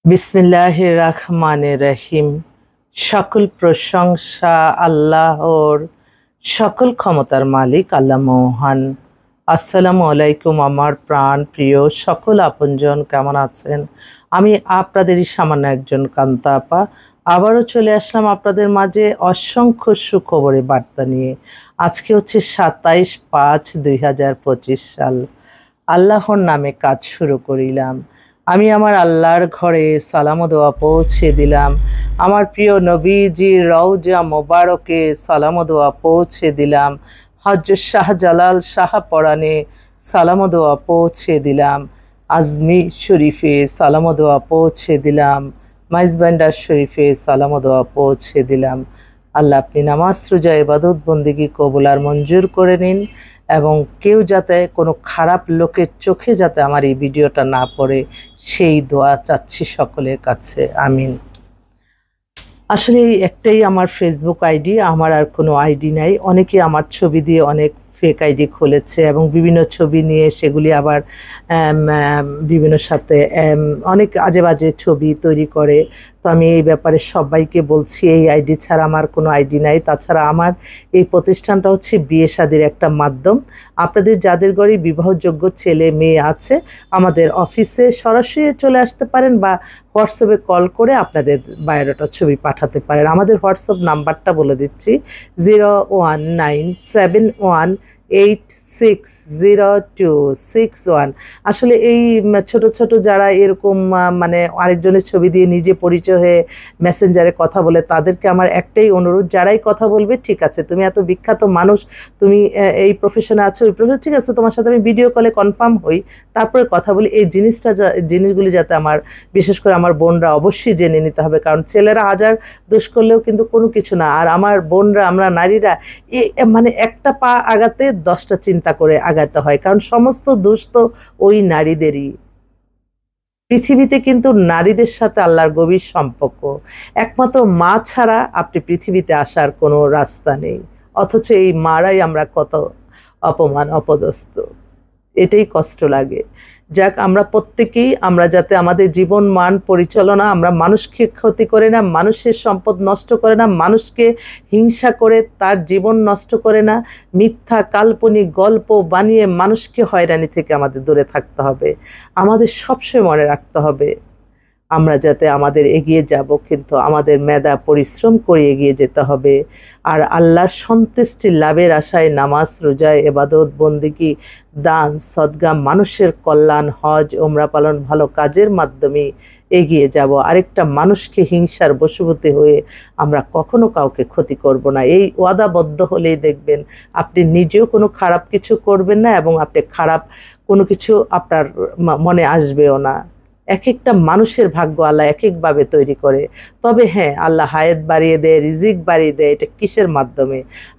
বিসমিল্লাহির রহমানির রহিম। সকল প্রশংসা আল্লাহর, সকল ক্ষমতার মালিক আল্লাহ মহান। আসসালামু আলাইকুম আমার প্রাণ প্রিয় সকল আপনজন, কেমন আছেন? আমি আপনাদেরই সামান্য একজন কান্তা আপা আবারও চলে আসলাম আপনাদের মাঝে অসংখ্য সুখবরের বার্তা নিয়ে। আজকে হচ্ছে 27/5/2025 সাল। আল্লাহর নামে কাজ শুরু করিলাম। আমি আমার আল্লাহর ঘরে সালাম ও দোয়া পৌঁছে দিলাম। আমার প্রিয় নবীজির রওজা মোবারকে সালাম ও দোয়া পৌঁছে দিলাম। হযরত শাহজালাল শাহপরানে সালাম ও দোয়া পৌঁছে দিলাম। আজমি শরীফে সালাম ও দোয়া পৌঁছে দিলাম। মাইজবান্ডার শরীফে সালাম ও দোয়া পৌঁছে দিলাম। আল্লাহ আপনি নামাজ রোজা ইবাদত বন্দেগী কবুল আর মঞ্জুর করে নিন, এবং কেউ যাতে কোনো খারাপ লোকের চোখে যাতে আমার এই ভিডিওটা না পড়ে, সেই দোয়া চাচ্ছি সকলের কাছে, আমিন। আসলে এই একটাই আমার ফেসবুক আইডি, আমার আর কোনো আইডি নাই। অনেকে আমার ছবি দিয়ে অনেক ফেক আইডি খুলেছে এবং বিভিন্ন ছবি নিয়ে সেগুলি আবার বিভিন্ন সাথে অনেক আজে বাজে ছবি তৈরি করে। তো আমি এই ব্যাপারে সবাইকে বলছি, এই আইডি ছাড়া আমার কোনো আইডি নাই। তাছাড়া আমার এই প্রতিষ্ঠানটা হচ্ছে বিয়ে শাদির একটা মাধ্যম। আপনাদের যাদের ঘরে বিবাহযোগ্য ছেলে মেয়ে আছে, আমাদের অফিসে সরাসরি চলে আসতে পারেন বা হোয়াটসঅ্যাপে কল করে আপনাদের বায়োডাটা ছবি পাঠাতে পারেন। আমাদের হোয়াটসঅ্যাপ নাম্বারটা বলে দিচ্ছি, 01971860261। আসলে এই ছোট ছোট যারা এরকম মানে আরেকজনের ছবি দিয়ে নিজে পরিচয় হয়ে মেসেঞ্জারে কথা বলে, তাদেরকে আমার একটাই অনুরোধ, যারাই কথা বলবে, ঠিক আছে তুমি এত বিখ্যাত মানুষ, তুমি এই প্রফেশনে আছো, ওই প্রফেশন, ঠিক আছে তোমার সাথে আমি ভিডিও কলে কনফার্ম হই, তারপরে কথা বলি। এই জিনিসগুলি যাতে আমার, বিশেষ করে আমার বোনরা অবশ্যই জেনে নিতে হবে, কারণ ছেলেরা হাজার দোষ করলেও কিন্তু কোনো কিছু না, আর আমার বোনরা, আমরা নারীরা মানে একটা পা আগাতে 10টা চিন্তা করে আগাতে হয়, কারণ সমস্ত দোষ তো ওই নারীদেরই। পৃথিবীতে কিন্তু নারীদের সাথে আল্লাহর গভীর সম্পর্ক। একমাত্র মা ছাড়া আপনি পৃথিবীতে আসার কোনো রাস্তা নেই, অথচ এই মারাই আমরা কত অপমান অপদস্থ, এটাই কষ্ট লাগে। যাক, আমরা প্রত্যেকেই, আমরা যাতে আমাদের জীবন মান পরিচালনা, আমরা মানুষকে ক্ষতি করে না, মানুষের সম্পদ নষ্ট করে না, মানুষকে হিংসা করে তার জীবন নষ্ট করে না, মিথ্যা কাল্পনিক গল্প বানিয়ে মানুষকে হয়রানি থেকে আমাদের দূরে থাকতে হবে। আমাদের সবসময় মনে রাখতে হবে আমরা যাতে আমাদের এগিয়ে যাব, কিন্তু আমাদের মেধা পরিশ্রম করে এগিয়ে যেতে হবে। আর আল্লাহর সন্তুষ্টি লাভের আশায় নামাজ রোজা ইবাদত বন্দেগী দান সদকা মানুষের কল্যাণ হজ ওমরা পালন ভালো কাজের মাধ্যমে এগিয়ে যাব। আরেকটা মানুষকে হিংসার বশবর্তী হয়ে আমরা কখনো কাউকে ক্ষতি করব না। এই ওয়াদাবদ্ধ হলেই দেখবেন আপনি নিজেও কোনো খারাপ কিছু করবেন না, এবং আপনি খারাপ কোনো কিছু আপনার মনে আসবেও না। এক একটা মানুষের ভাগ্য আল্লাহ এক একভাবে তৈরি করে। তবে হ্যাঁ, আল্লাহ হায়াত বাড়িয়ে দেয়, রিজিক বাড়িয়ে দেয়। এটা কিসের মাধ্যমে?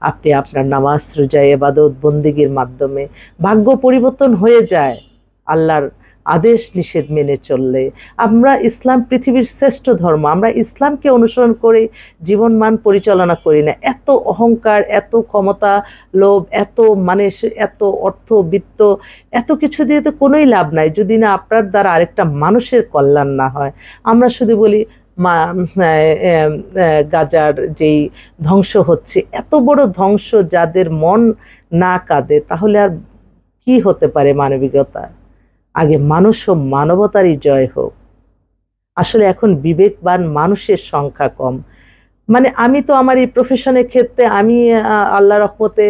আপনি আপনার নামাজ রোজা ইবাদত বন্দেগীর মাধ্যমে ভাগ্য পরিবর্তন হয়ে যায় আল্লাহর আদেশ নিষেধ মেনে চললে। আমরা ইসলাম পৃথিবীর শ্রেষ্ঠ ধর্ম, আমরা ইসলামকে অনুসরণ করে জীবনমান পরিচালনা করি না। এত অহংকার, এত ক্ষমতা লোভ, এত মানে এত অর্থ বিত্ত, এত কিছু দিয়ে তো কোনোই লাভ নাই যদি না আপনার দ্বারা আরেকটা মানুষের কল্যাণ না হয়। আমরা শুধু বলি গাজার যেই ধ্বংস হচ্ছে, এত বড় ধ্বংস, যাদের মন না কাঁদে তাহলে আর কি হতে পারে মানবিকতা? আগে মানুষ ও মানবতারই জয় হোক। আসলে এখন বিবেকবান মানুষের সংখ্যা কম। মানে আমি তো আমার এই প্রফেশনের ক্ষেত্রে আমি আল্লাহ রহমতে,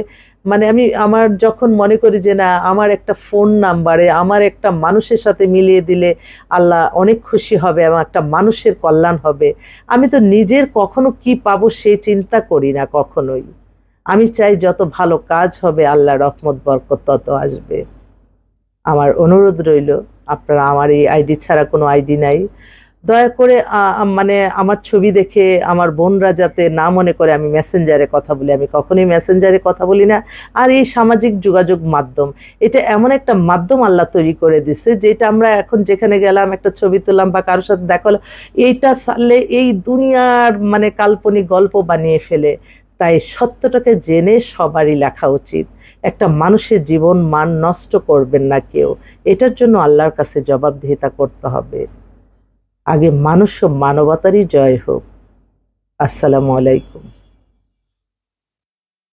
মানে আমি আমার যখন মনে করি যে না, আমার একটা ফোন নাম্বারে আমার একটা মানুষের সাথে মিলিয়ে দিলে আল্লাহ অনেক খুশি হবে এবং একটা মানুষের কল্যাণ হবে, আমি তো নিজের কখনো কি পাবো সেই চিন্তা করি না কখনোই। আমি চাই যত ভালো কাজ হবে আল্লাহ রহমত বরকত তত আসবে। আমার অনুরোধ রইল, আপনারা, আমার এই আইডি ছাড়া কোনো আইডি নাই, দয়া করে মানে আমার ছবি দেখে আমার বোনরা যাতে না মনে করে আমি মেসেঞ্জারে কথা বলি। আমি কখনোই মেসেঞ্জারে কথা বলি না। আর এই সামাজিক যোগাযোগ মাধ্যম, এটা এমন একটা মাধ্যম আল্লাহ তৈরি করে দিছে, যেটা আমরা এখন যেখানে গেলাম একটা ছবি তুললাম বা কারোর সাথে দেখা হলো, এইটা সারলে এই দুনিয়ার মানে কাল্পনিক গল্প বানিয়ে ফেলে। তাই সত্যটাকে জেনে সবারই লেখা উচিত। একটা মানুষের জীবন মান নষ্ট করবেন না কেউ, এটার জন্য আল্লাহর কাছে জবাবদিহিতা করতে হবে। আগে মানুষ ও মানবতারই জয় হোক। আসসালামু আলাইকুম।